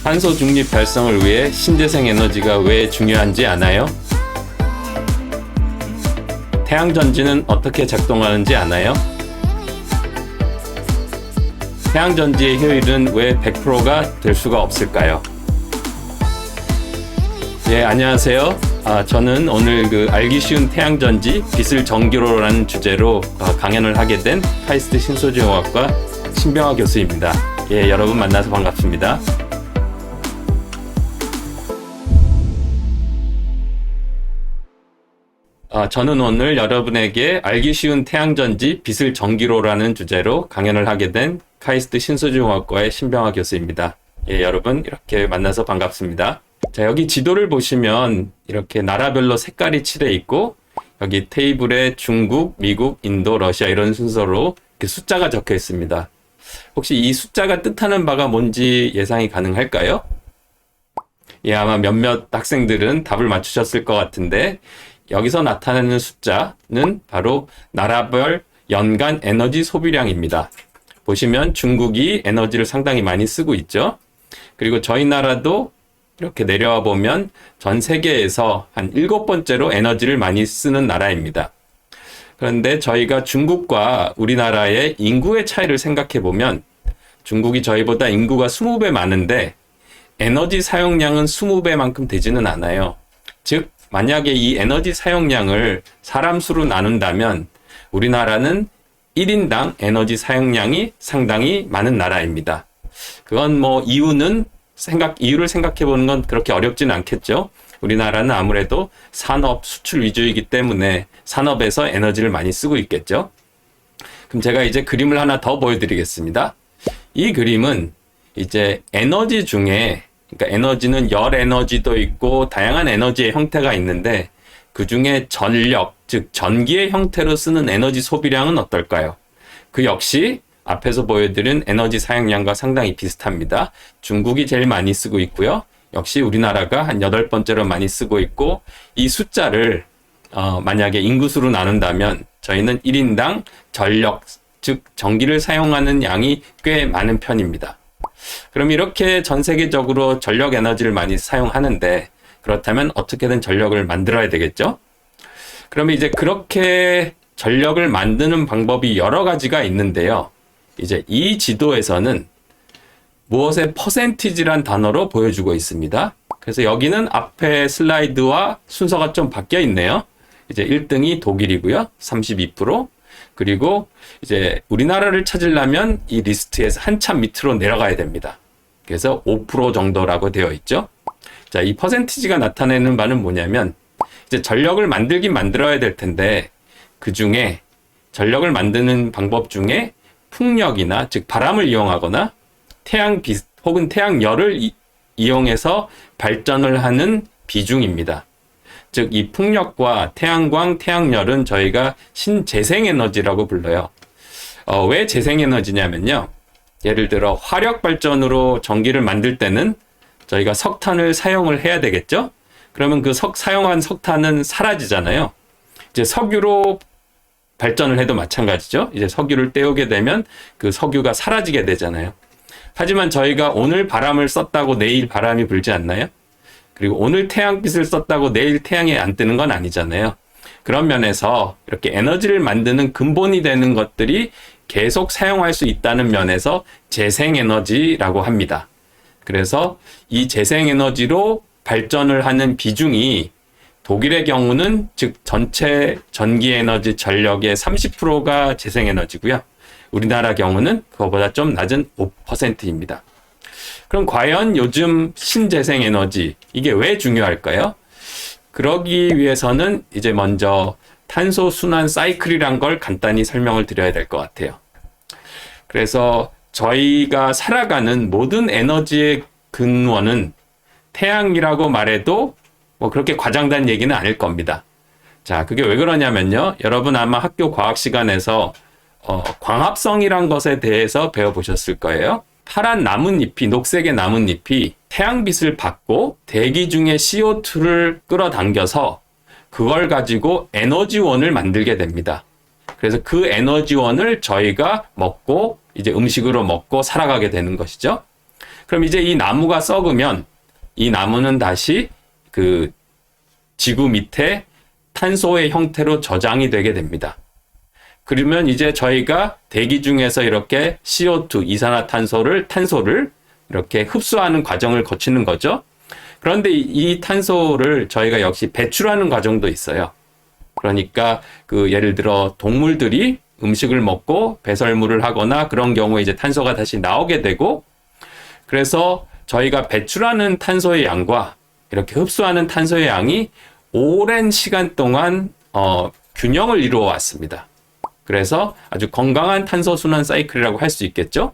탄소 중립 달성을 위해 신재생 에너지가 왜 중요한지 아나요? 태양전지는 어떻게 작동하는지 아나요? 태양전지의 효율은 왜 100%가 될 수가 없을까요? 예, 안녕하세요. 저는 오늘 알기 쉬운 태양전지, 빛을 전기로라는 주제로 강연을 하게 된 카이스트 신소재공학과 신병화 교수입니다. 예, 여러분 만나서 반갑습니다. 저는 오늘 여러분에게 알기 쉬운 태양전지, 빛을 전기로라는 주제로 강연을 하게 된 카이스트 신소재공학과의 신병화 교수입니다. 예, 여러분 이렇게 만나서 반갑습니다. 자, 여기 지도를 보시면 이렇게 나라별로 색깔이 칠해 있고 여기 테이블에 중국, 미국, 인도, 러시아 이런 순서로 이렇게 숫자가 적혀 있습니다. 혹시 이 숫자가 뜻하는 바가 뭔지 예상이 가능할까요? 예, 아마 몇몇 학생들은 답을 맞추셨을 것 같은데 여기서 나타나는 숫자는 바로 나라별 연간 에너지 소비량입니다. 보시면 중국이 에너지를 상당히 많이 쓰고 있죠. 그리고 저희 나라도 이렇게 내려와 보면 전 세계에서 한 7번째로 에너지를 많이 쓰는 나라입니다. 그런데 저희가 중국과 우리나라의 인구의 차이를 생각해 보면 중국이 저희보다 인구가 20배 많은데 에너지 사용량은 20배만큼 되지는 않아요. 즉 만약에 이 에너지 사용량을 사람 수로 나눈다면 우리나라는 1인당 에너지 사용량이 상당히 많은 나라입니다. 그건 이유를 생각해 보는 건 그렇게 어렵지는 않겠죠. 우리나라는 아무래도 산업, 수출 위주이기 때문에 산업에서 에너지를 많이 쓰고 있겠죠. 그럼 제가 이제 그림을 하나 더 보여드리겠습니다. 이 그림은 이제 에너지 중에, 그러니까 에너지는 열 에너지도 있고 다양한 에너지의 형태가 있는데 그 중에 전력, 즉 전기의 형태로 쓰는 에너지 소비량은 어떨까요? 그 역시 앞에서 보여드린 에너지 사용량과 상당히 비슷합니다. 중국이 제일 많이 쓰고 있고요. 역시 우리나라가 한 8번째로 많이 쓰고 있고 이 숫자를 만약에 인구수로 나눈다면 저희는 1인당 전력, 즉 전기를 사용하는 양이 꽤 많은 편입니다. 그럼 이렇게 전 세계적으로 전력 에너지를 많이 사용하는데 그렇다면 어떻게든 전력을 만들어야 되겠죠? 그러면 이제 그렇게 전력을 만드는 방법이 여러 가지가 있는데요. 이제 이 지도에서는 무엇의 퍼센티지란 단어로 보여주고 있습니다. 그래서 여기는 앞에 슬라이드와 순서가 좀 바뀌어 있네요. 이제 1등이 독일이고요. 32%. 그리고 이제 우리나라를 찾으려면 이 리스트에서 한참 밑으로 내려가야 됩니다. 그래서 5% 정도라고 되어 있죠. 자, 이 퍼센티지가 나타내는 바는 뭐냐면 이제 전력을 만들긴 만들어야 될 텐데 그 중에 전력을 만드는 방법 중에 풍력이나 즉 바람을 이용하거나 태양빛 혹은 태양열을 이용해서 발전을 하는 비중입니다. 즉 이 풍력과 태양광, 태양열은 저희가 신재생에너지라고 불러요. 왜 재생에너지냐면요. 예를 들어 화력 발전으로 전기를 만들 때는 저희가 석탄을 사용을 해야 되겠죠. 그러면 그 사용한 석탄은 사라지잖아요. 이제 석유로 발전을 해도 마찬가지죠. 이제 석유를 떼우게 되면 그 석유가 사라지게 되잖아요. 하지만 저희가 오늘 바람을 썼다고 내일 바람이 불지 않나요? 그리고 오늘 태양빛을 썼다고 내일 태양이 안 뜨는 건 아니잖아요. 그런 면에서 이렇게 에너지를 만드는 근본이 되는 것들이 계속 사용할 수 있다는 면에서 재생에너지라고 합니다. 그래서 이 재생에너지로 발전을 하는 비중이 독일의 경우는 즉 전체 전기에너지 전력의 30%가 재생에너지고요. 우리나라 경우는 그거보다 좀 낮은 5%입니다. 그럼 과연 요즘 신재생에너지 이게 왜 중요할까요? 그러기 위해서는 이제 먼저 탄소 순환 사이클이란 걸 간단히 설명을 드려야 될 것 같아요. 그래서 저희가 살아가는 모든 에너지의 근원은 태양이라고 말해도 그렇게 과장된 얘기는 아닐 겁니다. 자, 그게 왜 그러냐면요. 여러분 아마 학교 과학 시간에서 광합성이란 것에 대해서 배워보셨을 거예요. 파란 나뭇잎이, 녹색의 나뭇잎이 태양빛을 받고 대기 중에 CO2를 끌어당겨서 그걸 가지고 에너지원을 만들게 됩니다. 그래서 그 에너지원을 저희가 먹고 이제 음식으로 먹고 살아가게 되는 것이죠. 그럼 이제 이 나무가 썩으면 이 나무는 다시 그 지구 밑에 탄소의 형태로 저장이 되게 됩니다. 그러면 이제 저희가 대기 중에서 이렇게 CO2, 이산화탄소를 이렇게 흡수하는 과정을 거치는 거죠. 그런데 이 탄소를 저희가 역시 배출하는 과정도 있어요. 그러니까 그 예를 들어 동물들이 음식을 먹고 배설물을 하거나 그런 경우에 이제 탄소가 다시 나오게 되고, 그래서 저희가 배출하는 탄소의 양과 이렇게 흡수하는 탄소의 양이 오랜 시간 동안 균형을 이루어 왔습니다. 그래서 아주 건강한 탄소 순환 사이클이라고 할 수 있겠죠.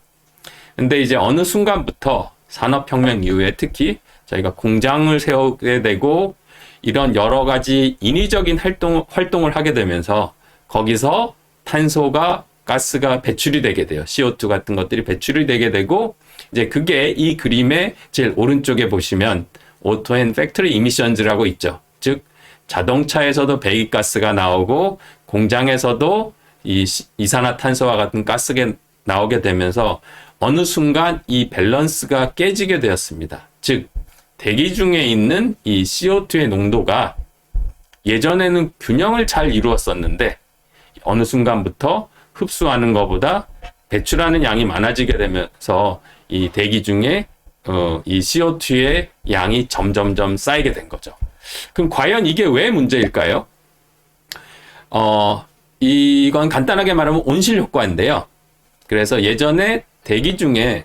근데 이제 어느 순간부터 산업혁명 이후에 특히 저희가 공장을 세우게 되고 이런 여러 가지 인위적인 활동을 하게 되면서 거기서 탄소가 가스가 배출이 되게 돼요. CO2 같은 것들이 배출이 되게 되고, 이제 그게 이 그림의 제일 오른쪽에 보시면 오토 앤 팩토리 이미션즈라고 있죠. 즉 자동차에서도 배기가스가 나오고 공장에서도 이 이산화탄소와 같은 가스가 나오게 되면서 어느 순간 이 밸런스가 깨지게 되었습니다. 즉 대기 중에 있는 이 CO2의 농도가 예전에는 균형을 잘 이루었었는데 어느 순간부터 흡수하는 것보다 배출하는 양이 많아지게 되면서 이 대기 중에 이 CO2의 양이 점점점 쌓이게 된 거죠. 그럼 과연 이게 왜 문제일까요? 이건 간단하게 말하면 온실 효과인데요. 그래서 예전에 대기 중에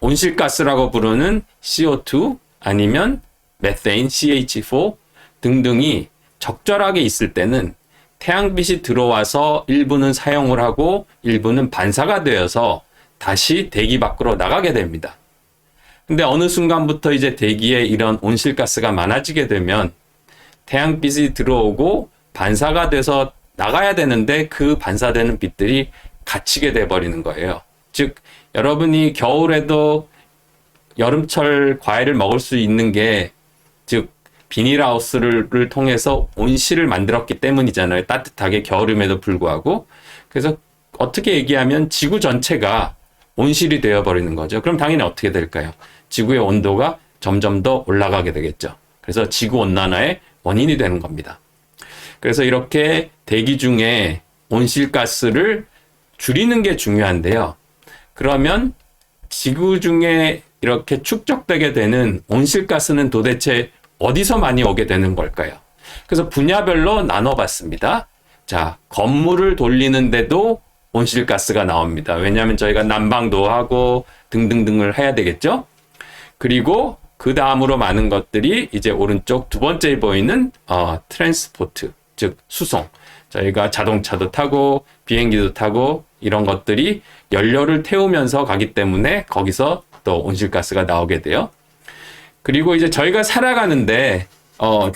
온실가스라고 부르는 CO2 아니면 메테인, CH4 등등이 적절하게 있을 때는 태양빛이 들어와서 일부는 사용을 하고 일부는 반사가 되어서 다시 대기 밖으로 나가게 됩니다. 근데 어느 순간부터 이제 대기에 이런 온실가스가 많아지게 되면 태양빛이 들어오고 반사가 돼서 나가야 되는데 그 반사되는 빛들이 갇히게 돼 버리는 거예요. 즉 여러분이 겨울에도 여름철 과일을 먹을 수 있는 게 즉 비닐하우스를 통해서 온실을 만들었기 때문이잖아요. 따뜻하게 겨울임에도 불구하고. 그래서 어떻게 얘기하면 지구 전체가 온실이 되어버리는 거죠. 그럼 당연히 어떻게 될까요? 지구의 온도가 점점 더 올라가게 되겠죠. 그래서 지구온난화의 원인이 되는 겁니다. 그래서 이렇게 대기 중에 온실가스를 줄이는 게 중요한데요. 그러면 지구 중에 이렇게 축적되게 되는 온실가스는 도대체 어디서 많이 오게 되는 걸까요? 그래서 분야별로 나눠봤습니다. 자, 건물을 돌리는데도 온실가스가 나옵니다. 왜냐하면 저희가 난방도 하고 등등등을 해야 되겠죠? 그리고 그 다음으로 많은 것들이 이제 오른쪽 두 번째 보이는 트랜스포트, 즉 수송. 저희가 자동차도 타고 비행기도 타고 이런 것들이 연료를 태우면서 가기 때문에 거기서 또 온실가스가 나오게 돼요. 그리고 이제 저희가 살아가는데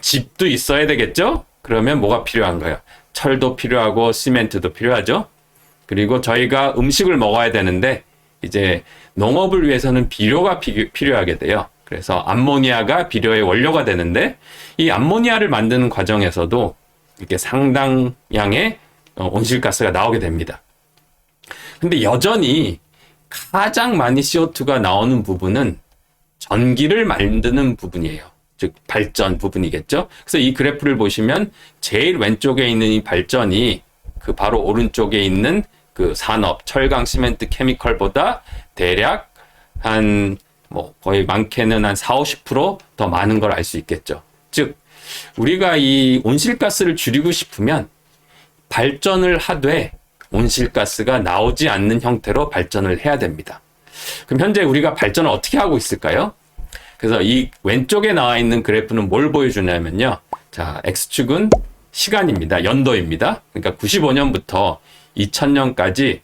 집도 있어야 되겠죠? 그러면 뭐가 필요한가요? 철도 필요하고 시멘트도 필요하죠. 그리고 저희가 음식을 먹어야 되는데 이제 농업을 위해서는 비료가 필요하게 돼요. 그래서 암모니아가 비료의 원료가 되는데 이 암모니아를 만드는 과정에서도 이렇게 상당량의 온실가스가 나오게 됩니다. 근데 여전히 가장 많이 CO2가 나오는 부분은 전기를 만드는 부분이에요. 즉 발전 부분이겠죠. 그래서 이 그래프를 보시면 제일 왼쪽에 있는 이 발전이 그 바로 오른쪽에 있는 그 산업, 철강, 시멘트, 케미컬보다 대략 한 거의 많게는 한 40~50% 많은 걸 알 수 있겠죠. 즉 우리가 이 온실가스를 줄이고 싶으면 발전을 하되 온실가스가 나오지 않는 형태로 발전을 해야 됩니다. 그럼 현재 우리가 발전을 어떻게 하고 있을까요? 그래서 이 왼쪽에 나와 있는 그래프는 뭘 보여주냐면요. 자, X축은 시간입니다. 연도입니다. 그러니까 95년부터 2000년까지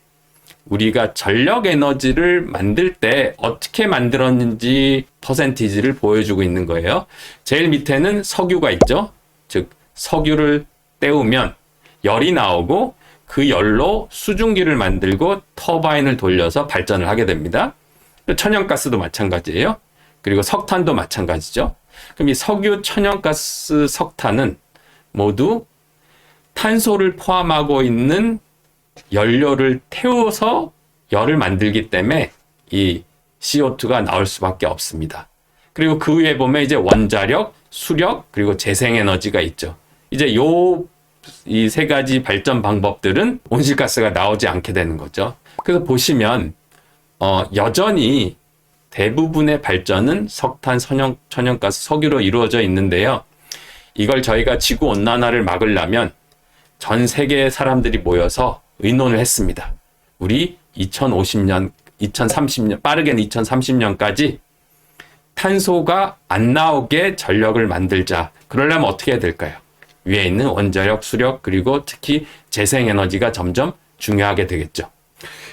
우리가 전력 에너지를 만들 때 어떻게 만들었는지 퍼센티지를 보여주고 있는 거예요. 제일 밑에는 석유가 있죠. 즉 석유를 때우면 열이 나오고 그 열로 수증기를 만들고 터바인을 돌려서 발전을 하게 됩니다. 천연가스도 마찬가지예요. 그리고 석탄도 마찬가지죠. 그럼 이 석유, 천연가스, 석탄은 모두 탄소를 포함하고 있는 연료를 태워서 열을 만들기 때문에 이 CO2가 나올 수밖에 없습니다. 그리고 그 위에 보면 이제 원자력, 수력, 그리고 재생에너지가 있죠. 이제 이 세 가지 발전 방법들은 온실가스가 나오지 않게 되는 거죠. 그래서 보시면 여전히 대부분의 발전은 석탄, 천연가스, 석유로 이루어져 있는데요. 이걸 저희가 지구온난화를 막으려면 전 세계의 사람들이 모여서 의논을 했습니다. 우리 2050년, 2030년, 빠르게는 2030년까지 탄소가 안 나오게 전력을 만들자. 그러려면 어떻게 해야 될까요? 위에 있는 원자력, 수력, 그리고 특히 재생에너지가 점점 중요하게 되겠죠.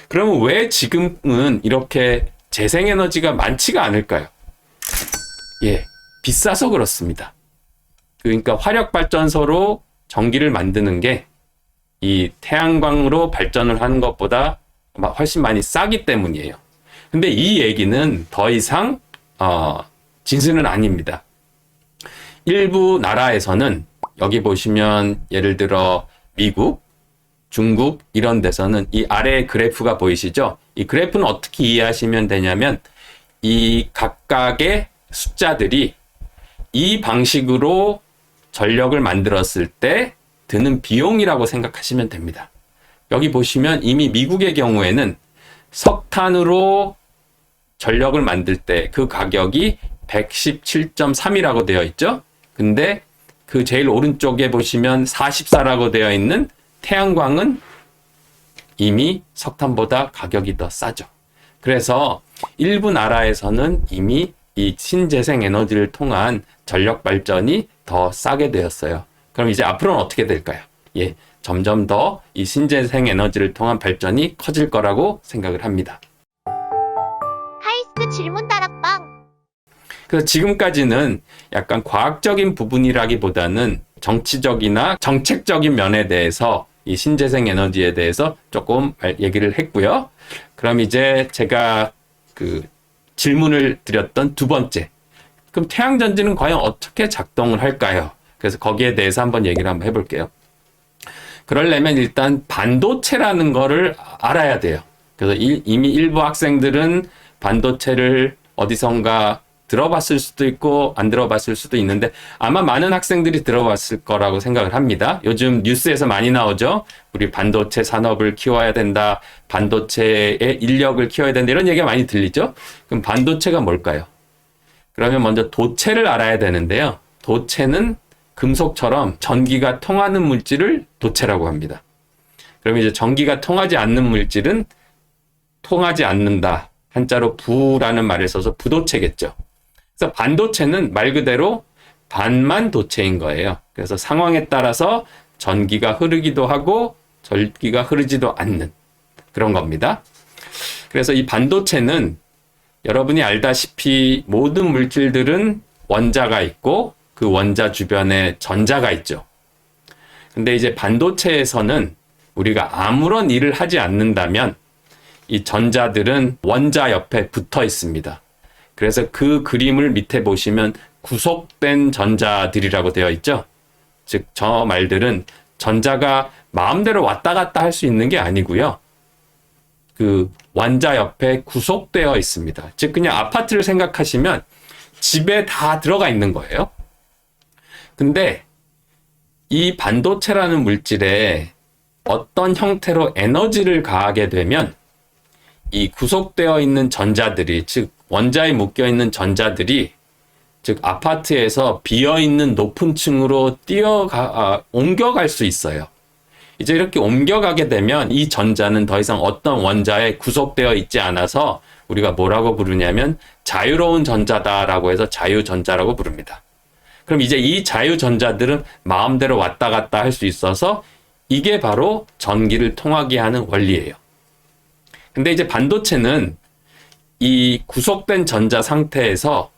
그러면 왜 지금은 이렇게 재생에너지가 많지가 않을까요? 예, 비싸서 그렇습니다. 그러니까 화력발전소로 전기를 만드는 게 이 태양광으로 발전을 하는 것보다 훨씬 많이 싸기 때문이에요. 근데 이 얘기는 더 이상 진실은 아닙니다. 일부 나라에서는 여기 보시면 예를 들어 미국, 중국 이런 데서는 이 아래에 그래프가 보이시죠? 이 그래프는 어떻게 이해하시면 되냐면 이 각각의 숫자들이 이 방식으로 전력을 만들었을 때 드는 비용이라고 생각하시면 됩니다. 여기 보시면 이미 미국의 경우에는 석탄으로 전력을 만들 때 그 가격이 117.3이라고 되어 있죠. 근데 그 제일 오른쪽에 보시면 44라고 되어 있는 태양광은 이미 석탄보다 가격이 더 싸죠. 그래서 일부 나라에서는 이미 이 신재생 에너지를 통한 전력 발전이 더 싸게 되었어요. 그럼 이제 앞으로는 어떻게 될까요? 예, 점점 더 이 신재생 에너지를 통한 발전이 커질 거라고 생각을 합니다. 카이스트 질문 다락방. 그래서 지금까지는 약간 과학적인 부분이라기보다는 정치적이나 정책적인 면에 대해서 이 신재생 에너지에 대해서 조금 얘기를 했고요. 그럼 이제 제가 그 질문을 드렸던 두 번째. 그럼 태양전지는 과연 어떻게 작동을 할까요? 그래서 거기에 대해서 한번 얘기를 한번 해볼게요. 그러려면 일단 반도체라는 거를 알아야 돼요. 그래서 이미 일부 학생들은 반도체를 어디선가 들어봤을 수도 있고 안 들어봤을 수도 있는데 아마 많은 학생들이 들어봤을 거라고 생각을 합니다. 요즘 뉴스에서 많이 나오죠. 우리 반도체 산업을 키워야 된다. 반도체의 인력을 키워야 된다. 이런 얘기가 많이 들리죠. 그럼 반도체가 뭘까요? 그러면 먼저 도체를 알아야 되는데요. 도체는 금속처럼 전기가 통하는 물질을 도체라고 합니다. 그럼 이제 전기가 통하지 않는 물질은 통하지 않는다. 한자로 부라는 말을 써서 부도체겠죠. 그래서 반도체는 말 그대로 반만 도체인 거예요. 그래서 상황에 따라서 전기가 흐르기도 하고 전기가 흐르지도 않는 그런 겁니다. 그래서 이 반도체는 여러분이 알다시피 모든 물질들은 원자가 있고 그 원자 주변에 전자가 있죠. 근데 이제 반도체에서는 우리가 아무런 일을 하지 않는다면 이 전자들은 원자 옆에 붙어 있습니다. 그래서 그 그림을 밑에 보시면 구속된 전자들이라고 되어 있죠. 즉, 저 말들은 전자가 마음대로 왔다 갔다 할 수 있는 게 아니고요. 그 원자 옆에 구속되어 있습니다. 즉, 그냥 아파트를 생각하시면 집에 다 들어가 있는 거예요. 근데 이 반도체라는 물질에 어떤 형태로 에너지를 가하게 되면 이 구속되어 있는 전자들이, 즉 원자에 묶여 있는 전자들이, 즉 아파트에서 비어 있는 높은 층으로 옮겨갈 수 있어요. 이제 이렇게 옮겨가게 되면 이 전자는 더 이상 어떤 원자에 구속되어 있지 않아서 우리가 뭐라고 부르냐면 자유로운 전자다라고 해서 자유전자라고 부릅니다. 그럼 이제 이 자유전자들은 마음대로 왔다 갔다 할 수 있어서 이게 바로 전기를 통하게 하는 원리예요. 근데 이제 반도체는 이 구속된 전자 상태에서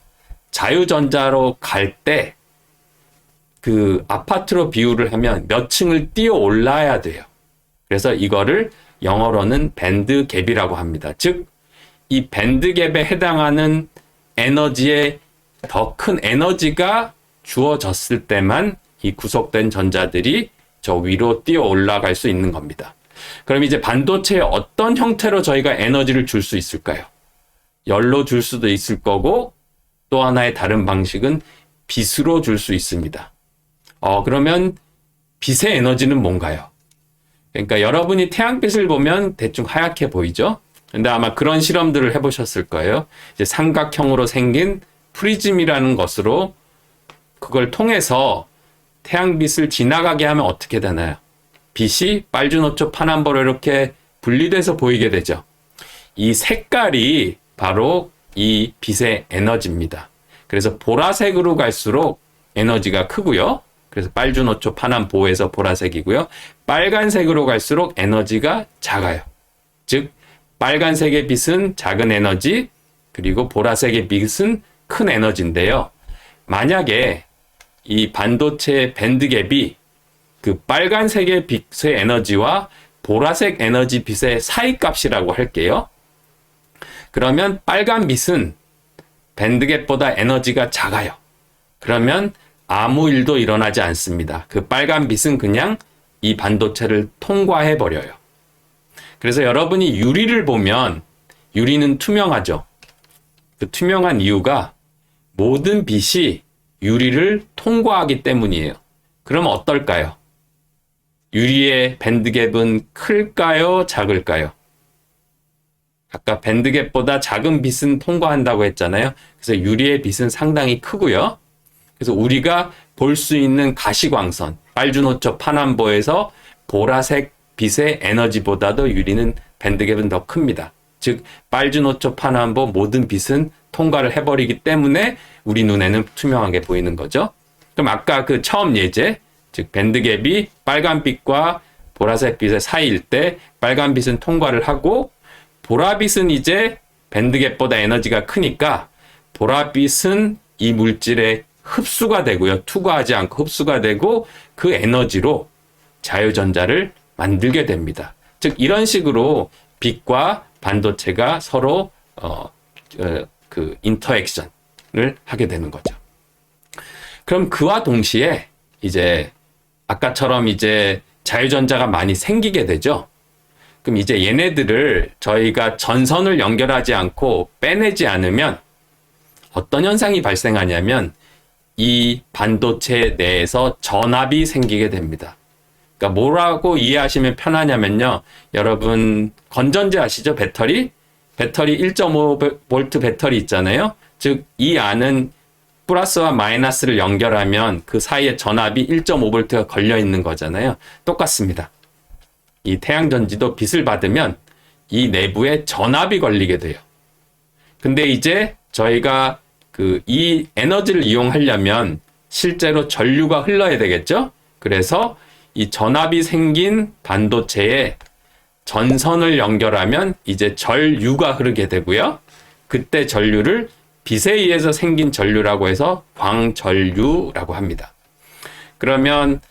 자유전자로 갈 때 그 아파트로 비유를 하면 몇 층을 뛰어 올라야 돼요. 그래서 이거를 영어로는 밴드 갭이라고 합니다. 즉, 이 밴드 갭에 해당하는 에너지에 더 큰 에너지가 주어졌을 때만 이 구속된 전자들이 저 위로 뛰어 올라갈 수 있는 겁니다. 그럼 이제 반도체에 어떤 형태로 저희가 에너지를 줄 수 있을까요? 열로 줄 수도 있을 거고, 또 하나의 다른 방식은 빛으로 줄 수 있습니다. 그러면 빛의 에너지는 뭔가요? 그러니까 여러분이 태양빛을 보면 대충 하얗게 보이죠? 근데 아마 그런 실험들을 해보셨을 거예요. 이제 삼각형으로 생긴 프리즘이라는 것으로 그걸 통해서 태양빛을 지나가게 하면 어떻게 되나요? 빛이 빨주노초 파남보로 이렇게 분리돼서 보이게 되죠. 이 색깔이 바로 이 빛의 에너지입니다. 그래서 보라색으로 갈수록 에너지가 크고요. 그래서 빨주노초 파남보에서 보라색이고요. 빨간색으로 갈수록 에너지가 작아요. 즉 빨간색의 빛은 작은 에너지, 그리고 보라색의 빛은 큰 에너지인데요. 만약에 이 반도체 밴드갭이 그 빨간색의 빛의 에너지와 보라색 에너지 빛의 사이 값이라고 할게요. 그러면 빨간 빛은 밴드갭보다 에너지가 작아요. 그러면 아무 일도 일어나지 않습니다. 그 빨간 빛은 그냥 이 반도체를 통과해 버려요. 그래서 여러분이 유리를 보면 유리는 투명하죠. 그 투명한 이유가 모든 빛이 유리를 통과하기 때문이에요. 그럼 어떨까요? 유리의 밴드갭은 클까요? 작을까요? 아까 밴드갭보다 작은 빛은 통과한다고 했잖아요. 그래서 유리의 빛은 상당히 크고요. 그래서 우리가 볼 수 있는 가시광선, 빨주노초 파남보에서 보라색 빛의 에너지보다도 유리는 밴드갭은 더 큽니다. 즉 빨주노초 파남보 모든 빛은 통과를 해버리기 때문에 우리 눈에는 투명하게 보이는 거죠. 그럼 아까 그 처음 예제, 즉 밴드갭이 빨간빛과 보라색빛의 사이일 때 빨간빛은 통과를 하고 보라빛은 이제 밴드갭보다 에너지가 크니까 보라빛은 이 물질에 흡수가 되고요. 투과하지 않고 흡수가 되고 그 에너지로 자유전자를 만들게 됩니다. 즉 이런 식으로 빛과 반도체가 서로 그 인터액션을 하게 되는 거죠. 그럼 그와 동시에 이제 아까처럼 이제 자유전자가 많이 생기게 되죠. 그럼 이제 얘네들을 저희가 전선을 연결하지 않고 빼내지 않으면 어떤 현상이 발생하냐면 이 반도체 내에서 전압이 생기게 됩니다. 그러니까 뭐라고 이해하시면 편하냐면요. 여러분 건전지 아시죠? 배터리 1.5V 배터리 있잖아요. 즉 이 안은 플러스와 마이너스를 연결하면 그 사이에 전압이 1.5V가 걸려 있는 거잖아요. 똑같습니다. 이 태양전지도 빛을 받으면 이 내부에 전압이 걸리게 돼요. 근데 이제 저희가 이 에너지를 이용하려면 실제로 전류가 흘러야 되겠죠? 그래서 이 전압이 생긴 반도체에 전선을 연결하면 이제 전류가 흐르게 되고요. 그때 전류를 빛에 의해서 생긴 전류라고 해서 광전류라고 합니다. 그러면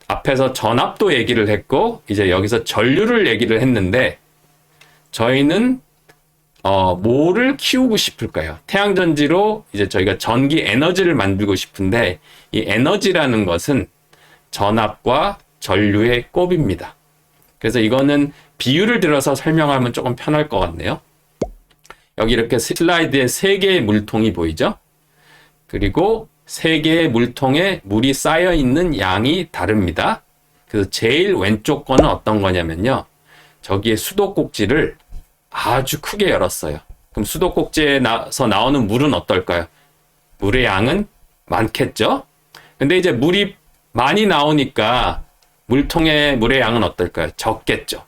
앞에서 전압도 얘기를 했고 이제 여기서 전류를 얘기를 했는데 저희는 뭐를 키우고 싶을까요? 태양전지로 이제 저희가 전기 에너지를 만들고 싶은데 이 에너지라는 것은 전압과 전류의 곱입니다. 그래서 이거는 비유를 들어서 설명하면 조금 편할 것 같네요. 여기 이렇게 슬라이드에 3개의 물통이 보이죠? 그리고 3개의 물통에 물이 쌓여 있는 양이 다릅니다. 그래서 제일 왼쪽 거는 어떤 거냐면요. 저기에 수도꼭지를 아주 크게 열었어요. 그럼 수도꼭지에서 나오는 물은 어떨까요? 물의 양은 많겠죠? 근데 이제 물이 많이 나오니까 물통의 물의 양은 어떨까요? 적겠죠.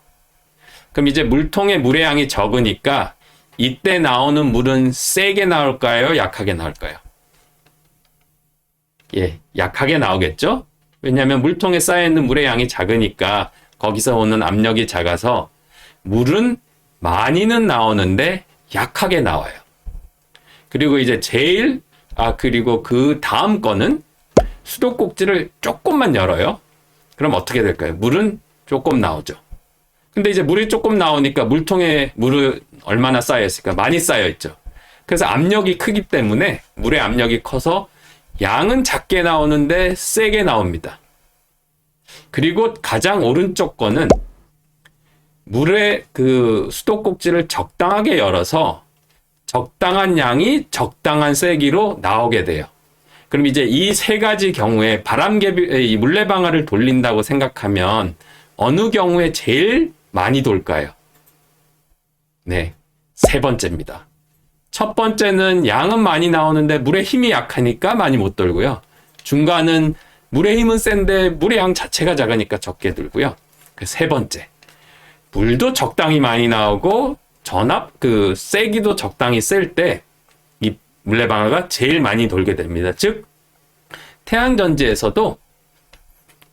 그럼 이제 물통의 물의 양이 적으니까 이때 나오는 물은 세게 나올까요? 약하게 나올까요? 예, 약하게 나오겠죠? 왜냐하면 물통에 쌓여있는 물의 양이 작으니까 거기서 오는 압력이 작아서 물은 많이는 나오는데 약하게 나와요. 그리고 이제 그리고 그 다음 거는 수도꼭지를 조금만 열어요. 그럼 어떻게 될까요? 물은 조금 나오죠. 근데 이제 물이 조금 나오니까 물통에 물은 얼마나 쌓여있을까? 많이 쌓여있죠. 그래서 압력이 크기 때문에 물의 압력이 커서 양은 작게 나오는데 세게 나옵니다. 그리고 가장 오른쪽 거는 물의 그 수도꼭지를 적당하게 열어서 적당한 양이 적당한 세기로 나오게 돼요. 그럼 이제 이 세 가지 경우에 이 물레방아를 돌린다고 생각하면 어느 경우에 제일 많이 돌까요? 네, 세 번째입니다. 첫 번째는 양은 많이 나오는데 물의 힘이 약하니까 많이 못 돌고요. 중간은 물의 힘은 센데 물의 양 자체가 작으니까 적게 돌고요. 세 번째, 물도 적당히 많이 나오고 세기도 적당히 셀 때 이 물레방아가 제일 많이 돌게 됩니다. 즉 태양전지에서도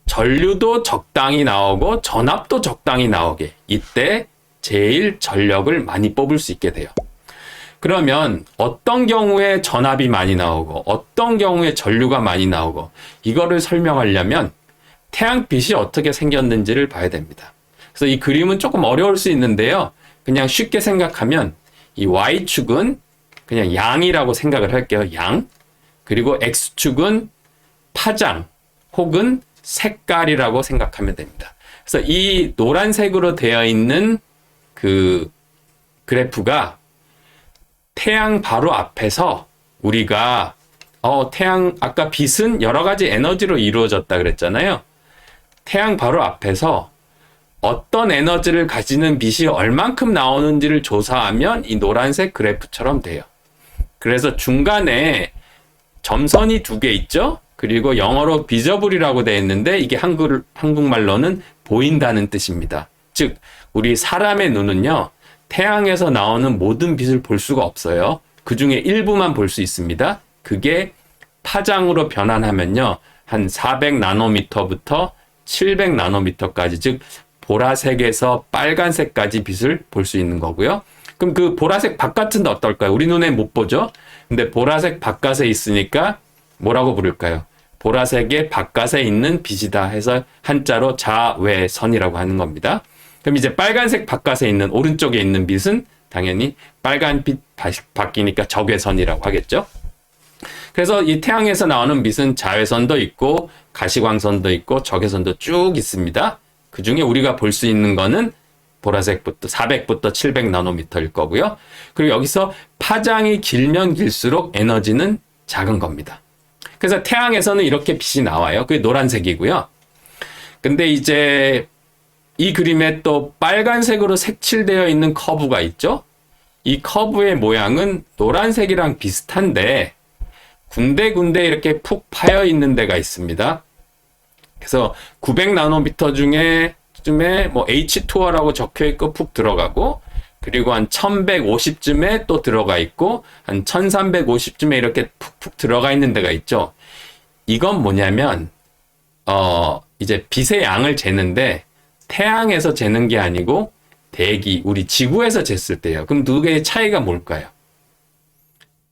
전류도 적당히 나오고 전압도 적당히 나오게 이때 제일 전력을 많이 뽑을 수 있게 돼요. 그러면 어떤 경우에 전압이 많이 나오고 어떤 경우에 전류가 많이 나오고 이거를 설명하려면 태양빛이 어떻게 생겼는지를 봐야 됩니다. 그래서 이 그림은 조금 어려울 수 있는데요. 그냥 쉽게 생각하면 이 Y축은 그냥 양이라고 생각을 할게요. 양. 그리고 X축은 파장 혹은 색깔이라고 생각하면 됩니다. 그래서 이 노란색으로 되어 있는 그 그래프가 태양 바로 앞에서 우리가 아까 빛은 여러 가지 에너지로 이루어졌다 그랬잖아요. 태양 바로 앞에서 어떤 에너지를 가지는 빛이 얼만큼 나오는지를 조사하면 이 노란색 그래프처럼 돼요. 그래서 중간에 점선이 두 개 있죠? 그리고 영어로 비저블이라고 되어 있는데 이게 한국말로는 보인다는 뜻입니다. 즉 우리 사람의 눈은요. 태양에서 나오는 모든 빛을 볼 수가 없어요. 그 중에 일부만 볼 수 있습니다. 그게 파장으로 변환하면요. 한 400나노미터부터 700나노미터까지 즉 보라색에서 빨간색까지 빛을 볼 수 있는 거고요. 그럼 그 보라색 바깥은 어떨까요? 우리 눈에 못 보죠? 근데 보라색 바깥에 있으니까 뭐라고 부를까요? 보라색의 바깥에 있는 빛이다 해서 한자로 자외선이라고 하는 겁니다. 그럼 이제 빨간색 바깥에 있는 오른쪽에 있는 빛은 당연히 빨간빛 바뀌니까 적외선이라고 하겠죠. 그래서 이 태양에서 나오는 빛은 자외선도 있고 가시광선도 있고 적외선도 쭉 있습니다. 그 중에 우리가 볼 수 있는 거는 보라색부터 400부터 700나노미터일 거고요. 그리고 여기서 파장이 길면 길수록 에너지는 작은 겁니다. 그래서 태양에서는 이렇게 빛이 나와요. 그게 노란색이고요. 근데 이제 이 그림에 또 빨간색으로 색칠되어 있는 커브가 있죠. 이 커브의 모양은 노란색이랑 비슷한데 군데군데 이렇게 푹 파여 있는 데가 있습니다. 그래서 900나노미터 중에 뭐 H2O라고 적혀 있고 푹 들어가고 그리고 한 1150쯤에 또 들어가 있고 한 1350쯤에 이렇게 푹푹 들어가 있는 데가 있죠. 이건 뭐냐면 이제 빛의 양을 재는데 태양에서 재는 게 아니고 대기, 우리 지구에서 쟀을 때요. 그럼 두 개의 차이가 뭘까요?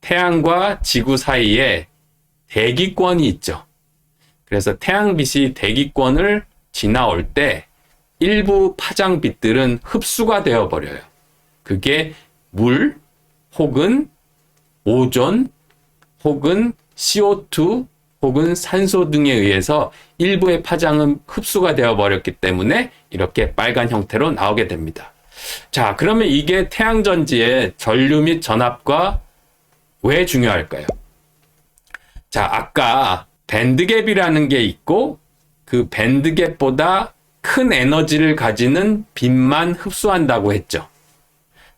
태양과 지구 사이에 대기권이 있죠. 그래서 태양빛이 대기권을 지나올 때 일부 파장빛들은 흡수가 되어 버려요. 그게 물 혹은 오존 혹은 CO2 혹은 산소 등에 의해서 일부의 파장은 흡수가 되어 버렸기 때문에 이렇게 빨간 형태로 나오게 됩니다. 자, 그러면 이게 태양전지의 전류 및 전압과 왜 중요할까요? 자, 아까 밴드갭이라는 게 있고 그 밴드갭보다 큰 에너지를 가지는 빛만 흡수한다고 했죠.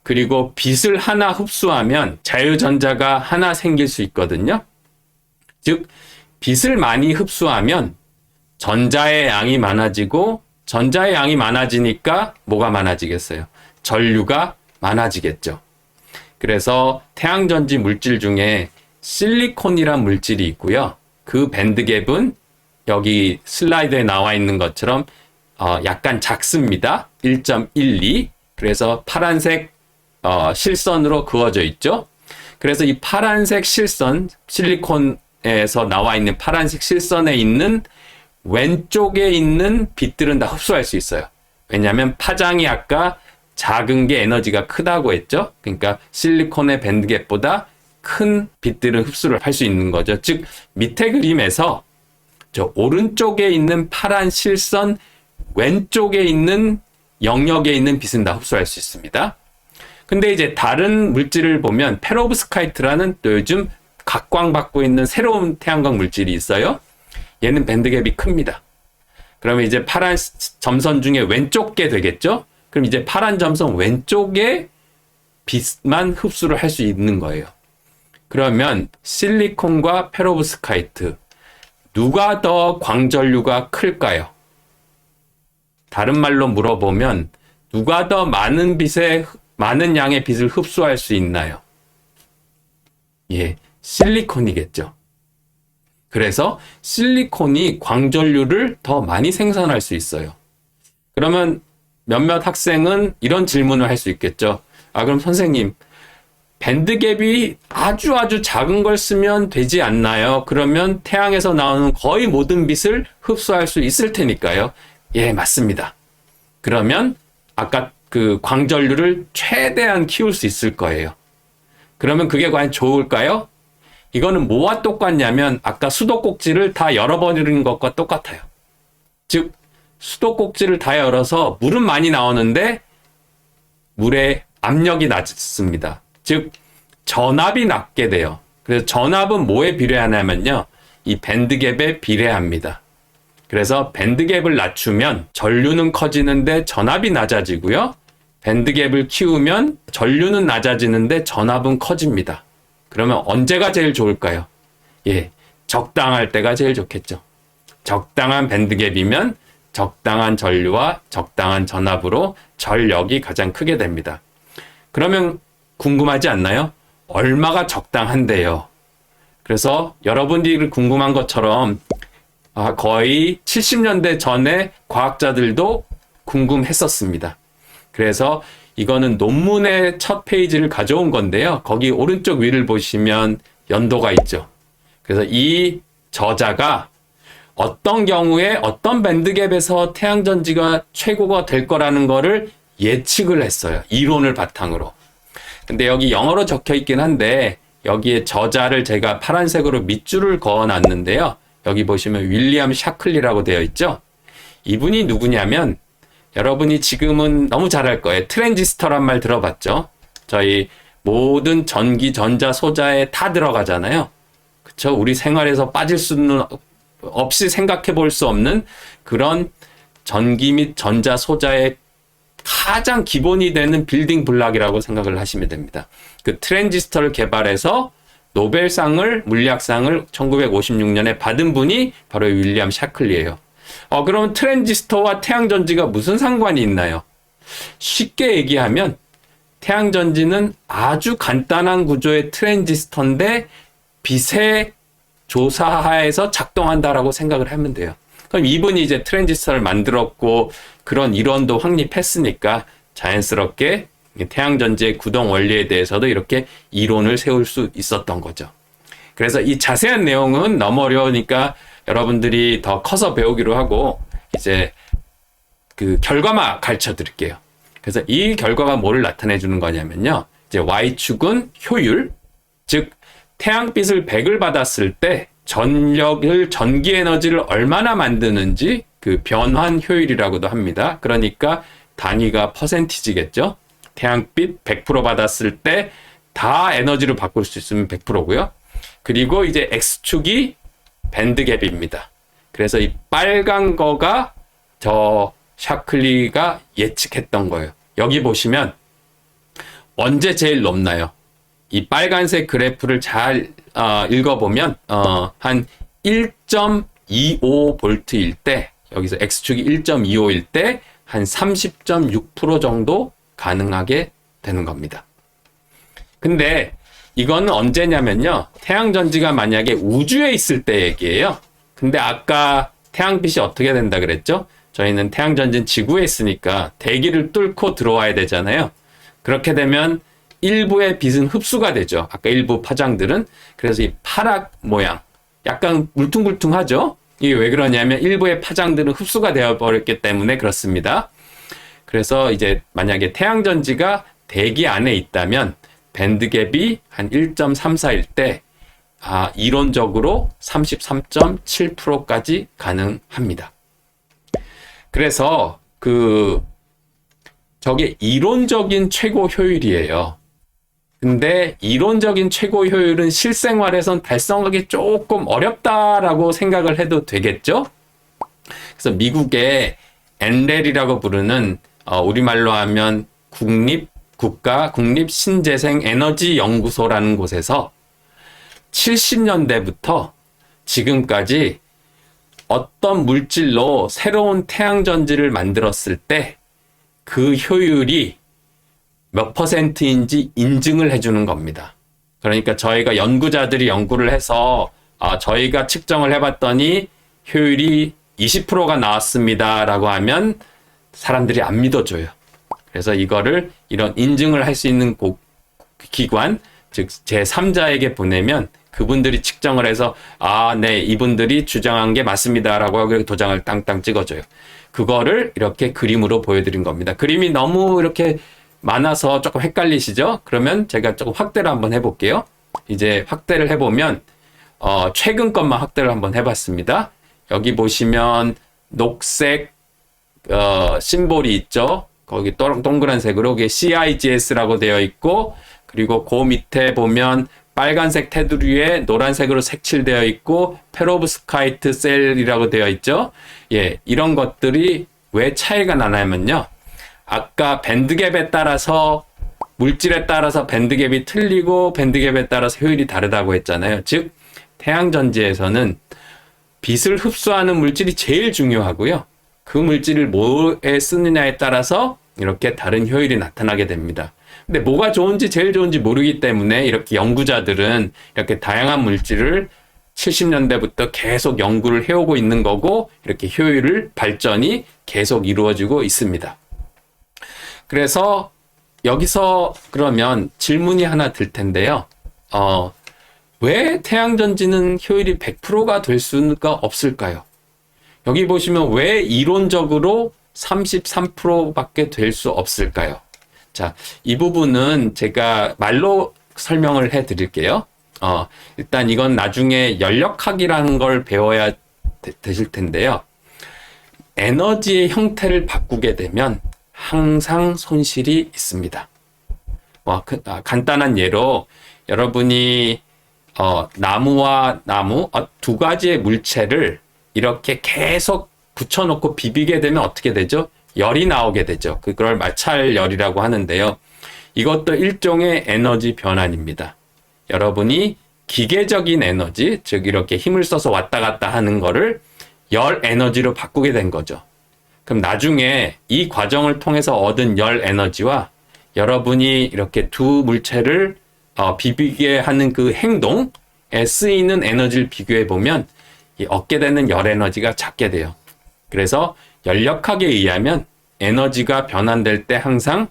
그리고 빛을 하나 흡수하면 자유전자가 하나 생길 수 있거든요. 즉 빛을 많이 흡수하면 전자의 양이 많아지고 전자의 양이 많아지니까 뭐가 많아지겠어요? 전류가 많아지겠죠. 그래서 태양전지 물질 중에 실리콘이란 물질이 있고요. 그 밴드갭은 여기 슬라이드에 나와 있는 것처럼 약간 작습니다. 1.12. 그래서 파란색 실선으로 그어져 있죠. 그래서 이 파란색 실선, 실리콘에서 나와 있는 파란색 실선에 있는 왼쪽에 있는 빛들은 다 흡수할 수 있어요. 왜냐하면 파장이 아까 작은 게 에너지가 크다고 했죠. 그러니까 실리콘의 밴드갭보다 큰 빛들은 흡수를 할 수 있는 거죠. 즉 밑에 그림에서 저 오른쪽에 있는 파란 실선 왼쪽에 있는 영역에 있는 빛은 다 흡수할 수 있습니다. 근데 이제 다른 물질을 보면 페로브스카이트라는 또 요즘 각광받고 있는 새로운 태양광 물질이 있어요. 얘는 밴드갭이 큽니다. 그러면 이제 파란 점선 중에 왼쪽 게 되겠죠? 그럼 이제 파란 점선 왼쪽에 빛만 흡수를 할 수 있는 거예요. 그러면 실리콘과 페로브스카이트 누가 더 광전류가 클까요? 다른 말로 물어보면 누가 더 많은 양의 빛을 흡수할 수 있나요? 예, 실리콘이겠죠. 그래서 실리콘이 광전류를 더 많이 생산할 수 있어요. 그러면 몇몇 학생은 이런 질문을 할 수 있겠죠. 그럼 선생님, 밴드갭이 아주 작은 걸 쓰면 되지 않나요? 그러면 태양에서 나오는 거의 모든 빛을 흡수할 수 있을 테니까요. 예, 맞습니다. 그러면 아까 그 광전류를 최대한 키울 수 있을 거예요. 그러면 그게 과연 좋을까요? 이거는 뭐와 똑같냐면 아까 수도꼭지를 다 열어버리는 것과 똑같아요. 즉 수도꼭지를 다 열어서 물은 많이 나오는데 물의 압력이 낮습니다. 즉 전압이 낮게 돼요. 그래서 전압은 뭐에 비례하냐면요, 이 밴드갭에 비례합니다. 그래서 밴드갭을 낮추면 전류는 커지는데 전압이 낮아지고요, 밴드갭을 키우면 전류는 낮아지는데 전압은 커집니다. 그러면 언제가 제일 좋을까요? 예, 적당할 때가 제일 좋겠죠. 적당한 밴드갭이면 적당한 전류와 적당한 전압으로 전력이 가장 크게 됩니다. 그러면 궁금하지 않나요? 얼마가 적당한데요? 그래서 여러분들이 궁금한 것처럼 거의 70년대 전에 과학자들도 궁금했었습니다. 그래서 이거는 논문의 첫 페이지를 가져온 건데요. 거기 오른쪽 위를 보시면 연도가 있죠. 그래서 이 저자가 어떤 경우에 어떤 밴드갭에서 태양전지가 최고가 될 거라는 거를 예측을 했어요. 이론을 바탕으로. 근데 여기 영어로 적혀 있긴 한데 여기에 저자를 제가 파란색으로 밑줄을 그어 놨는데요. 여기 보시면 윌리엄 샤클리라고 되어 있죠. 이분이 누구냐면 여러분이 지금은 너무 잘 알 거예요. 트랜지스터란 말 들어봤죠? 저희 모든 전기, 전자, 소자에 다 들어가잖아요. 그쵸? 우리 생활에서 빠질 수는 없이 생각해 볼 수 없는 그런 전기 및 전자, 소자의 가장 기본이 되는 빌딩 블록이라고 생각을 하시면 됩니다. 그 트랜지스터를 개발해서 노벨상을, 물리학상을 1956년에 받은 분이 바로 윌리엄 샤클리예요. 그러면 트랜지스터와 태양전지가 무슨 상관이 있나요? 쉽게 얘기하면 태양전지는 아주 간단한 구조의 트랜지스터인데 빛의 조사하에서 작동한다라고 생각을 하면 돼요. 그럼 이분이 이제 트랜지스터를 만들었고 그런 이론도 확립했으니까 자연스럽게 태양전지의 구동 원리에 대해서도 이렇게 이론을 세울 수 있었던 거죠. 그래서 이 자세한 내용은 너무 어려우니까 여러분들이 더 커서 배우기로 하고 이제 그 결과만 가르쳐 드릴게요. 그래서 이 결과가 뭐를 나타내 주는 거냐면요. 이제 Y축은 효율, 즉 태양빛을 100을 받았을 때 전기 에너지를 얼마나 만드는지 그 변환 효율이라고도 합니다. 그러니까 단위가 퍼센티지겠죠. 태양빛 100% 받았을 때 다 에너지로 바꿀 수 있으면 100%고요. 그리고 이제 X축이 밴드갭입니다. 그래서 이 빨간 거가 저 샤클리가 예측했던 거예요. 여기 보시면 언제 제일 높나요? 이 빨간색 그래프를 잘 읽어보면 한 1.25V일 때, 여기서 X축이 1.25일 때 한 30.6% 정도 가능하게 되는 겁니다. 근데 이거는 언제냐면요, 태양전지가 만약에 우주에 있을 때 얘기예요. 근데 아까 태양빛이 어떻게 된다 그랬죠? 저희는 태양전지는 지구에 있으니까 대기를 뚫고 들어와야 되잖아요. 그렇게 되면 일부의 빛은 흡수가 되죠. 아까 일부 파장들은. 그래서 이 파락 모양, 약간 울퉁불퉁하죠? 이게 왜 그러냐면 일부의 파장들은 흡수가 되어버렸기 때문에 그렇습니다. 그래서 이제 만약에 태양전지가 대기 안에 있다면 밴드갭이 한 1.34일 때 이론적으로 33.7%까지 가능합니다. 그래서 저게 이론적인 최고 효율이에요. 근데 이론적인 최고 효율은 실생활에선 달성하기 조금 어렵다라고 생각을 해도 되겠죠? 그래서 미국의 NREL이라고 부르는 우리말로 하면 국립신재생에너지연구소라는 곳에서 70년대부터 지금까지 어떤 물질로 새로운 태양전지를 만들었을 때 그 효율이 몇 %인지 인증을 해주는 겁니다. 그러니까 저희가 연구자들이 연구를 해서 저희가 측정을 해봤더니 효율이 20%가 나왔습니다 라고 하면 사람들이 안 믿어줘요. 그래서 이거를 이런 인증을 할 수 있는 기관, 즉 제3자에게 보내면 그분들이 측정을 해서 네, 이분들이 주장한 게 맞습니다 라고 하고 도장을 땅땅 찍어줘요. 그거를 이렇게 그림으로 보여드린 겁니다. 그림이 너무 이렇게 많아서 조금 헷갈리시죠? 그러면 제가 조금 확대를 한번 해볼게요. 이제 확대를 해보면 최근 것만 확대를 한번 해봤습니다. 여기 보시면 녹색 심볼이 있죠. 거기 동그란 색으로 그게 CIGS라고 되어 있고, 그리고 그 밑에 보면 빨간색 테두리에 노란색으로 색칠되어 있고 페로브스카이트 셀이라고 되어 있죠. 예, 이런 것들이 왜 차이가 나냐면요. 아까 밴드갭에 따라서 물질에 따라서 밴드갭이 틀리고 밴드갭에 따라서 효율이 다르다고 했잖아요. 즉 태양전지에서는 빛을 흡수하는 물질이 제일 중요하고요. 그 물질을 뭐에 쓰느냐에 따라서 이렇게 다른 효율이 나타나게 됩니다. 근데 뭐가 좋은지 제일 좋은지 모르기 때문에 이렇게 연구자들은 이렇게 다양한 물질을 70년대부터 계속 연구를 해오고 있는 거고, 이렇게 효율을 발전이 계속 이루어지고 있습니다. 그래서 여기서 그러면 질문이 하나 들 텐데요. 왜 태양전지는 효율이 100%가 될 수가 없을까요? 여기 보시면 왜 이론적으로 33%밖에 될 수 없을까요? 자, 이 부분은 제가 말로 설명을 해 드릴게요. 일단 이건 나중에 연력학이라는 걸 배워야 되실 텐데요. 에너지의 형태를 바꾸게 되면 항상 손실이 있습니다. 간단한 예로 여러분이 나무와 나무 두 가지의 물체를 이렇게 계속 붙여놓고 비비게 되면 어떻게 되죠? 열이 나오게 되죠. 그걸 마찰열이라고 하는데요. 이것도 일종의 에너지 변환입니다. 여러분이 기계적인 에너지, 즉 이렇게 힘을 써서 왔다 갔다 하는 거를 열 에너지로 바꾸게 된 거죠. 그럼 나중에 이 과정을 통해서 얻은 열 에너지와 여러분이 이렇게 두 물체를 비비게 하는 그 행동에 쓰이는 에너지를 비교해 보면 얻게 되는 열 에너지가 작게 돼요. 그래서 연력학에 의하면 에너지가 변환될 때 항상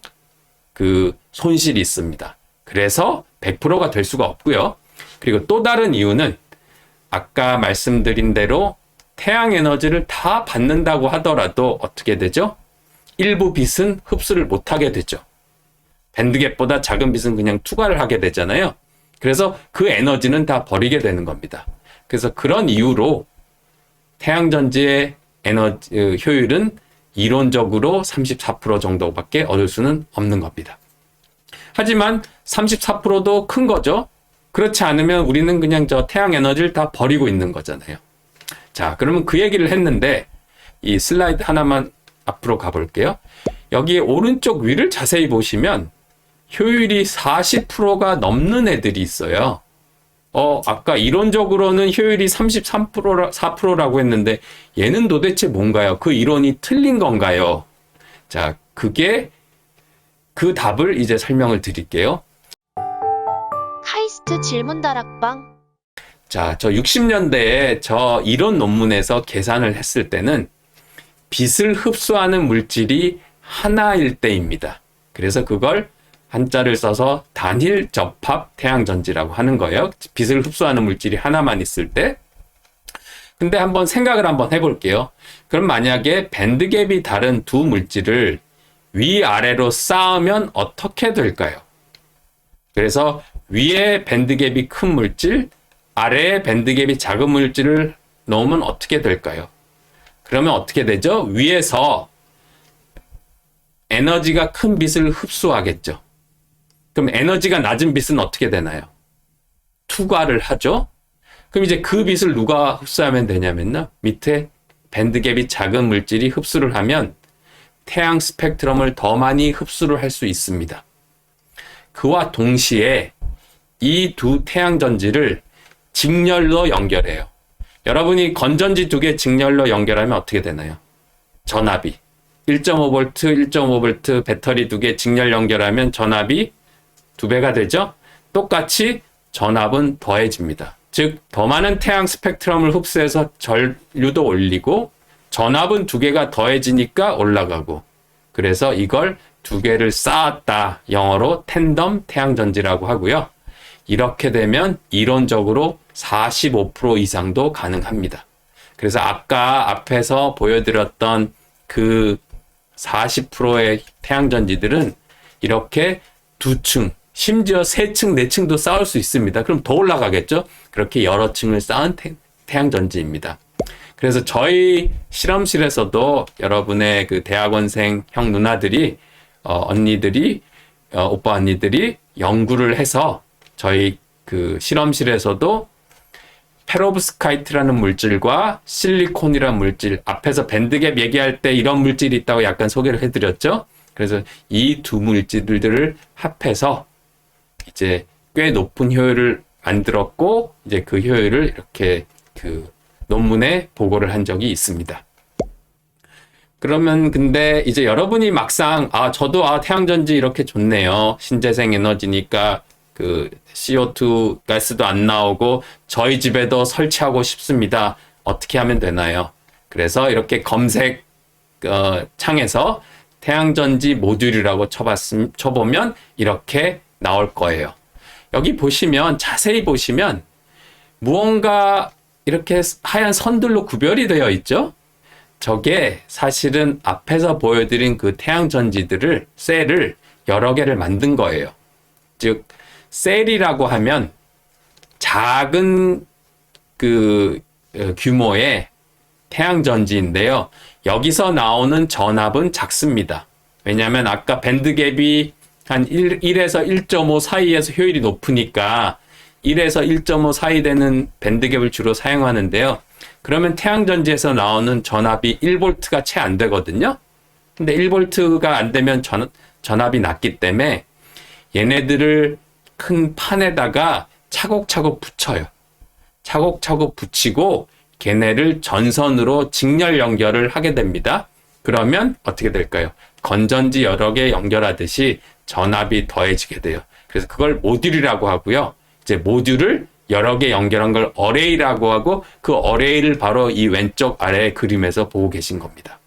그 손실이 있습니다. 그래서 100%가 될 수가 없고요. 그리고 또 다른 이유는 아까 말씀드린 대로 태양 에너지를 다 받는다고 하더라도 어떻게 되죠? 일부 빛은 흡수를 못하게 되죠. 밴드갭보다 작은 빛은 그냥 투과를 하게 되잖아요. 그래서 그 에너지는 다 버리게 되는 겁니다. 그래서 그런 이유로 태양전지의 에너지 효율은 이론적으로 34% 정도밖에 얻을 수는 없는 겁니다. 하지만 34%도 큰 거죠. 그렇지 않으면 우리는 그냥 저 태양 에너지를 다 버리고 있는 거잖아요. 자, 그러면 그 얘기를 했는데 이 슬라이드 하나만 앞으로 가볼게요. 여기 오른쪽 위를 자세히 보시면 효율이 40%가 넘는 애들이 있어요. 아까 이론적으로는 효율이 4%라고 했는데 얘는 도대체 뭔가요? 그 이론이 틀린 건가요? 자, 그게 그 답을 이제 설명을 드릴게요. 카이스트 질문 다락방. 자, 저 60년대에 저 이론 논문에서 계산을 했을 때는 빛을 흡수하는 물질이 하나일 때입니다. 그래서 그걸 한자를 써서 단일 접합 태양전지라고 하는 거예요. 빛을 흡수하는 물질이 하나만 있을 때. 근데 한번 생각을 한번 해볼게요. 그럼 만약에 밴드갭이 다른 두 물질을 위아래로 쌓으면 어떻게 될까요? 그래서 위에 밴드갭이 큰 물질, 아래에 밴드갭이 작은 물질을 넣으면 어떻게 될까요? 그러면 어떻게 되죠? 위에서 에너지가 큰 빛을 흡수하겠죠. 그럼 에너지가 낮은 빛은 어떻게 되나요? 투과를 하죠. 그럼 이제 그 빛을 누가 흡수하면 되냐면요. 밑에 밴드갭이 작은 물질이 흡수를 하면 태양 스펙트럼을 더 많이 흡수를 할 수 있습니다. 그와 동시에 이 두 태양 전지를 직렬로 연결해요. 여러분이 건전지 두 개 직렬로 연결하면 어떻게 되나요? 전압이 1.5V, 1.5V 배터리 두 개 직렬 연결하면 전압이 2배가 되죠? 똑같이 전압은 더해집니다. 즉, 더 많은 태양 스펙트럼을 흡수해서 전류도 올리고 전압은 두 개가 더해지니까 올라가고, 그래서 이걸 두 개를 쌓았다. 영어로 텐덤 태양전지라고 하고요. 이렇게 되면 이론적으로 45% 이상도 가능합니다. 그래서 아까 앞에서 보여드렸던 그 40%의 태양전지들은 이렇게 두 층, 심지어 세 층, 네 층도 쌓을 수 있습니다. 그럼 더 올라가겠죠? 그렇게 여러 층을 쌓은 태양전지입니다. 그래서 저희 실험실에서도 여러분의 그 대학원생 형 누나들이, 언니들이, 오빠 언니들이 연구를 해서 저희 그 실험실에서도 페로브스카이트라는 물질과 실리콘이라는 물질, 앞에서 밴드갭 얘기할 때 이런 물질이 있다고 약간 소개를 해드렸죠. 그래서 이 두 물질들을 합해서 이제 꽤 높은 효율을 만들었고, 이제 그 효율을 이렇게 그 논문에 보고를 한 적이 있습니다. 그러면 근데 이제 여러분이 막상 저도 태양전지 이렇게 좋네요. 신재생 에너지니까 그 CO2 가스도 안 나오고 저희 집에도 설치하고 싶습니다. 어떻게 하면 되나요? 그래서 이렇게 검색 창에서 태양전지 모듈이라고 쳐보면 이렇게 나올 거예요. 여기 보시면, 자세히 보시면 무언가 이렇게 하얀 선들로 구별이 되어 있죠? 저게 사실은 앞에서 보여드린 그 태양전지들을, 셀을 여러 개를 만든 거예요. 즉, 셀이라고 하면 작은 그 규모의 태양전지인데요. 여기서 나오는 전압은 작습니다. 왜냐하면 아까 밴드갭이 한 1에서 1.5 사이에서 효율이 높으니까 1에서 1.5 사이 되는 밴드갭을 주로 사용하는데요. 그러면 태양전지에서 나오는 전압이 1V가 채 안 되거든요. 근데 1V가 안 되면 전압이 낮기 때문에 얘네들을 큰 판에다가 차곡차곡 붙여요. 차곡차곡 붙이고 걔네를 전선으로 직렬 연결을 하게 됩니다. 그러면 어떻게 될까요? 건전지 여러 개 연결하듯이 전압이 더해지게 돼요. 그래서 그걸 모듈이라고 하고요. 이제 모듈을 여러 개 연결한 걸 어레이라고 하고, 그 어레이를 바로 이 왼쪽 아래 그림에서 보고 계신 겁니다.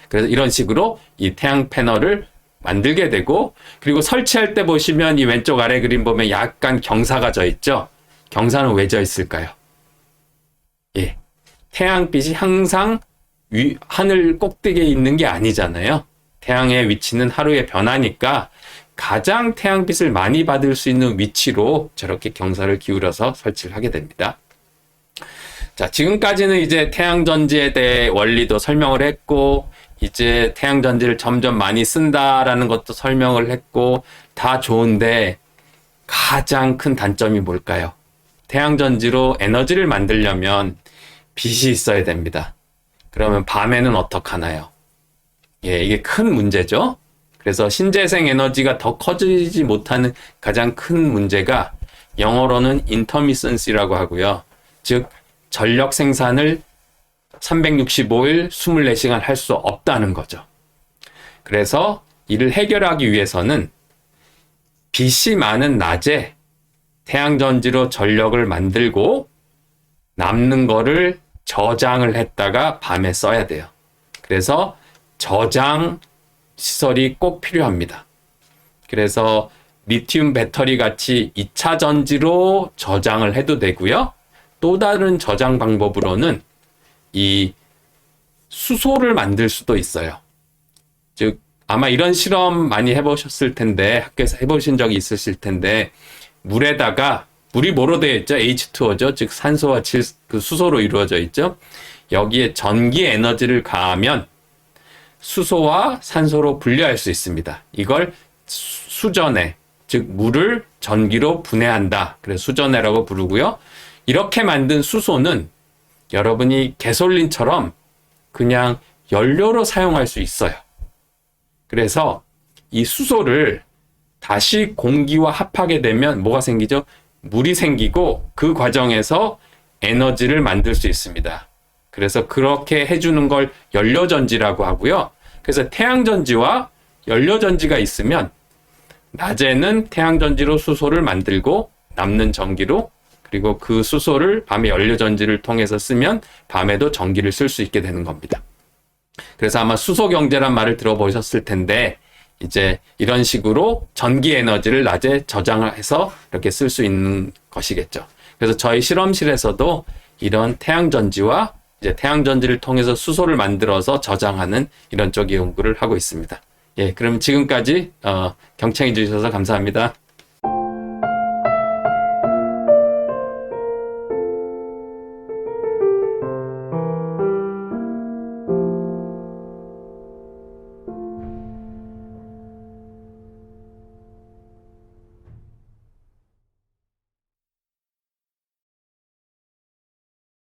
그래서 이런 식으로 이 태양 패널을 만들게 되고, 그리고 설치할 때 보시면 이 왼쪽 아래 그림 보면 약간 경사가 져 있죠? 경사는 왜 져 있을까요? 예. 태양빛이 항상 하늘 꼭대기에 있는 게 아니잖아요. 태양의 위치는 하루에 변하니까 가장 태양빛을 많이 받을 수 있는 위치로 저렇게 경사를 기울여서 설치를 하게 됩니다. 자, 지금까지는 이제 태양전지에 대해 원리도 설명을 했고, 이제 태양전지를 점점 많이 쓴다라는 것도 설명을 했고, 다 좋은데 가장 큰 단점이 뭘까요? 태양전지로 에너지를 만들려면 빛이 있어야 됩니다. 그러면 밤에는 어떡하나요? 예, 이게 큰 문제죠. 그래서 신재생 에너지가 더 커지지 못하는 가장 큰 문제가 영어로는 intermittency라고 하고요. 즉, 전력 생산을 365일 24시간 할 수 없다는 거죠. 그래서 이를 해결하기 위해서는 빛이 많은 낮에 태양전지로 전력을 만들고 남는 거를 저장을 했다가 밤에 써야 돼요. 그래서 저장 시설이 꼭 필요합니다. 그래서 리튬 배터리 같이 2차 전지로 저장을 해도 되고요. 또 다른 저장 방법으로는 이 수소를 만들 수도 있어요. 즉, 아마 이런 실험 많이 해보셨을 텐데, 학교에서 해보신 적이 있으실 텐데, 물에다가, 물이 뭐로 되어 있죠? H2O죠. 즉, 산소와 수소로 이루어져 있죠. 여기에 전기 에너지를 가하면 수소와 산소로 분리할 수 있습니다. 이걸 수전해, 즉 물을 전기로 분해한다. 그래서 수전해라고 부르고요. 이렇게 만든 수소는 여러분이 가솔린처럼 그냥 연료로 사용할 수 있어요. 그래서 이 수소를 다시 공기와 합하게 되면 뭐가 생기죠? 물이 생기고 그 과정에서 에너지를 만들 수 있습니다. 그래서 그렇게 해주는 걸 연료전지라고 하고요. 그래서 태양전지와 연료전지가 있으면 낮에는 태양전지로 수소를 만들고 남는 전기로, 그리고 그 수소를 밤에 연료전지를 통해서 쓰면 밤에도 전기를 쓸 수 있게 되는 겁니다. 그래서 아마 수소경제란 말을 들어보셨을 텐데 이제 이런 식으로 전기 에너지를 낮에 저장해서 이렇게 쓸 수 있는 것이겠죠. 그래서 저희 실험실에서도 이런 태양전지와 이제 태양전지를 통해서 수소를 만들어서 저장하는 이런 쪽의 연구를 하고 있습니다. 예, 그럼 지금까지 경청해 주셔서 감사합니다.